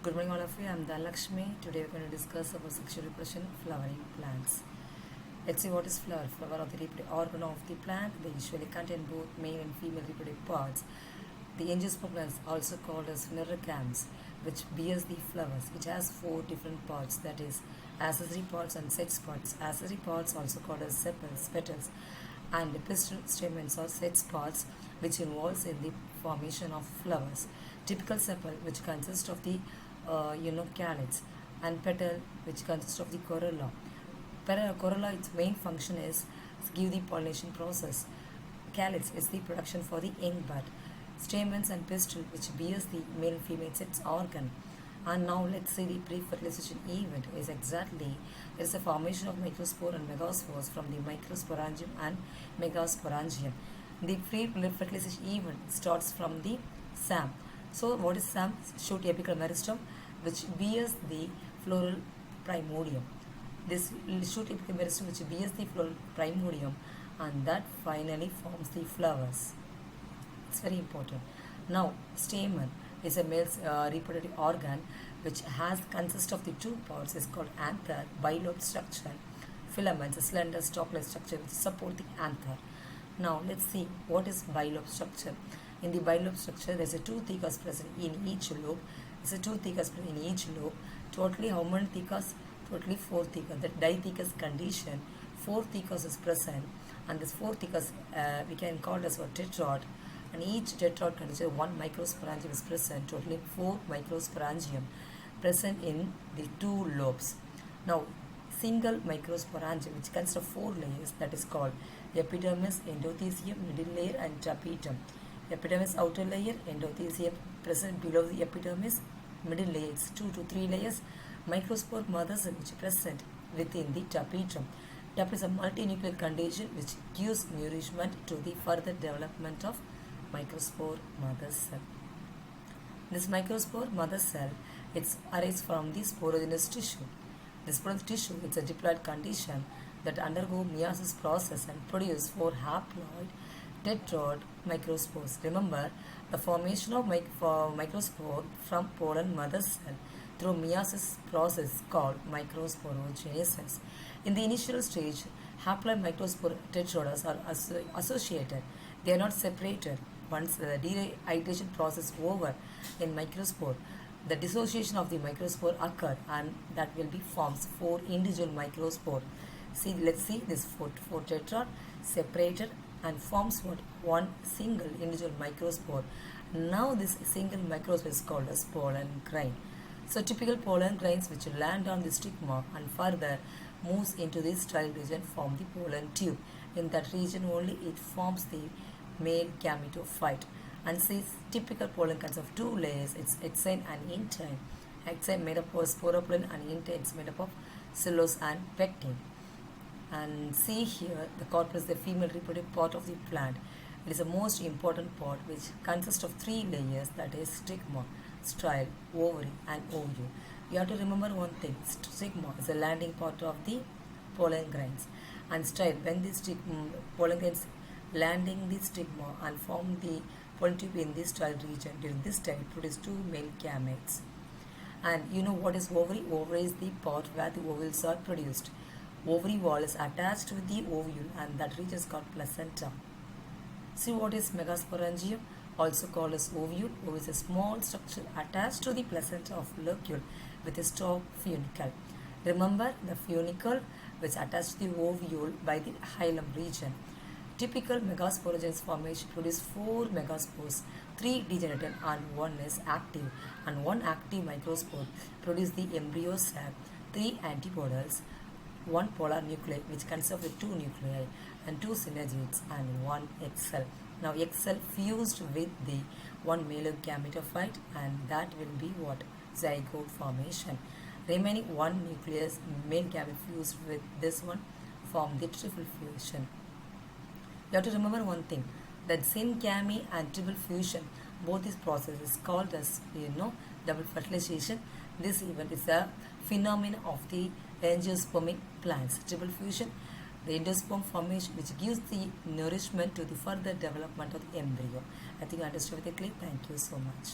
Good morning all of you, I am Dhanlakshmi. Today we are going to discuss about sexual reproduction of flowering plants. Let's see what is flower. Flower of the reproductive organ of the plant. They usually contain both male and female reproductive parts. The angiosperm plants, also called as phanerogams, which bears the flowers. It has four different parts, that is accessory parts and sex parts. Accessory parts also called as sepals, petals, and the pistil stamens or sex parts, which involves in the formation of flowers. Typical sepal, which consists of the calyx, and petal, which consists of the corolla. Corolla, its main function is give the pollination process. Calyx is the production for the young bud. Stamens and pistil, which bears the male and female sex organ. And now let's see the pre-fertilization event is exactly there is a formation of microspore and megaspores from the microsporangium and megasporangium. The pre-fertilization event starts from the SAM. So what is SAM? Shoot apical meristem, which bears the floral primordium. This shoot apical meristem which bears the floral primordium, and that finally forms the flowers. It's very important. Now, stamen is a male's reproductive organ which consists of the two parts is called anther, bilobe structure, filaments, a slender stalk-like structure which support the anther. Now let's see what is bilobe structure. In the bilobe structure, there is a two thecas present in each lobe. There is a two thecas present in each lobe. Totally how many thecas? Totally four thecas. The dithecous condition, four thecas is present, and this four thecas we can call as a tetrad. And each tetrad contains one microsporangium is present. Totally four microsporangium present in the two lobes. Now, single microsporangium which consists of four layers, that is called epidermis, endothelium, middle layer, and tapetum. Epidermis outer layer, endothelium present below the epidermis, middle layers 2 to 3 layers, microspore mother cell which is present within the tapetum. Tapetum is a multinuclear condition which gives nourishment to the further development of microspore mother cell. This microspore mother cell arises from the sporogenous tissue. This sporogenous tissue is a diploid condition that undergo meiosis process and produce four haploid tetrad microspores. Remember, the formation of microspore from pollen mother cell through meiosis process is called microsporogenesis. In the initial stage, haploid microspore tetrads are associated. They are not separated. Once the dehydration process is over in microspore, the dissociation of the microspore occur, and that will be forms four individual microspore. Let's see this four tetrad separated and forms one single individual microspore. Now this single microspore is called as pollen grain. So typical pollen grains which land on the stigma and further moves into the style region form the pollen tube. In that region only it forms the male gametophyte. And since typical pollen consists of two layers, it's exine and intine. Exine made up of sporopollen and intine is made up of cellulose and pectin. And see here the corpus, the female reproductive part of the plant. It is the most important part which consists of three layers, that is stigma, style, ovary, and ovule. You have to remember one thing: stigma is the landing part of the pollen grains, and style, when the pollen grains landing the stigma and form the pollen tube in the style region, during this time produce two male gametes. And you know what is ovary? Ovary is the part where the ovules are produced. Ovary wall is attached with the ovule, and that region is called placenta. See what is megasporangium, also called as ovule. Ovule is a small structure attached to the placenta of locule with a stalk funicle. Remember the funicle which is attached to the ovule by the hilum region. Typical megasporogenous formation produce four megaspores, 3 degenerate and 1 is active, and 1 active microspore produce the embryo sac, 3 antipodals, 1 polar nuclei which consists of 2 nuclei, and 2 synergids, and 1 egg cell. Now egg cell fused with the 1 male gametophyte, and that will be what? Zygote formation. Remaining 1 nucleus male gamete fused with this one form the triple fusion. You have to remember one thing, that syngamy and triple fusion, both these processes called as double fertilization. This event is a phenomenon of the angiospermic plants. Triple fusion, the endosperm formation which gives the nourishment to the further development of the embryo. I think you understood with it clear. Thank you so much.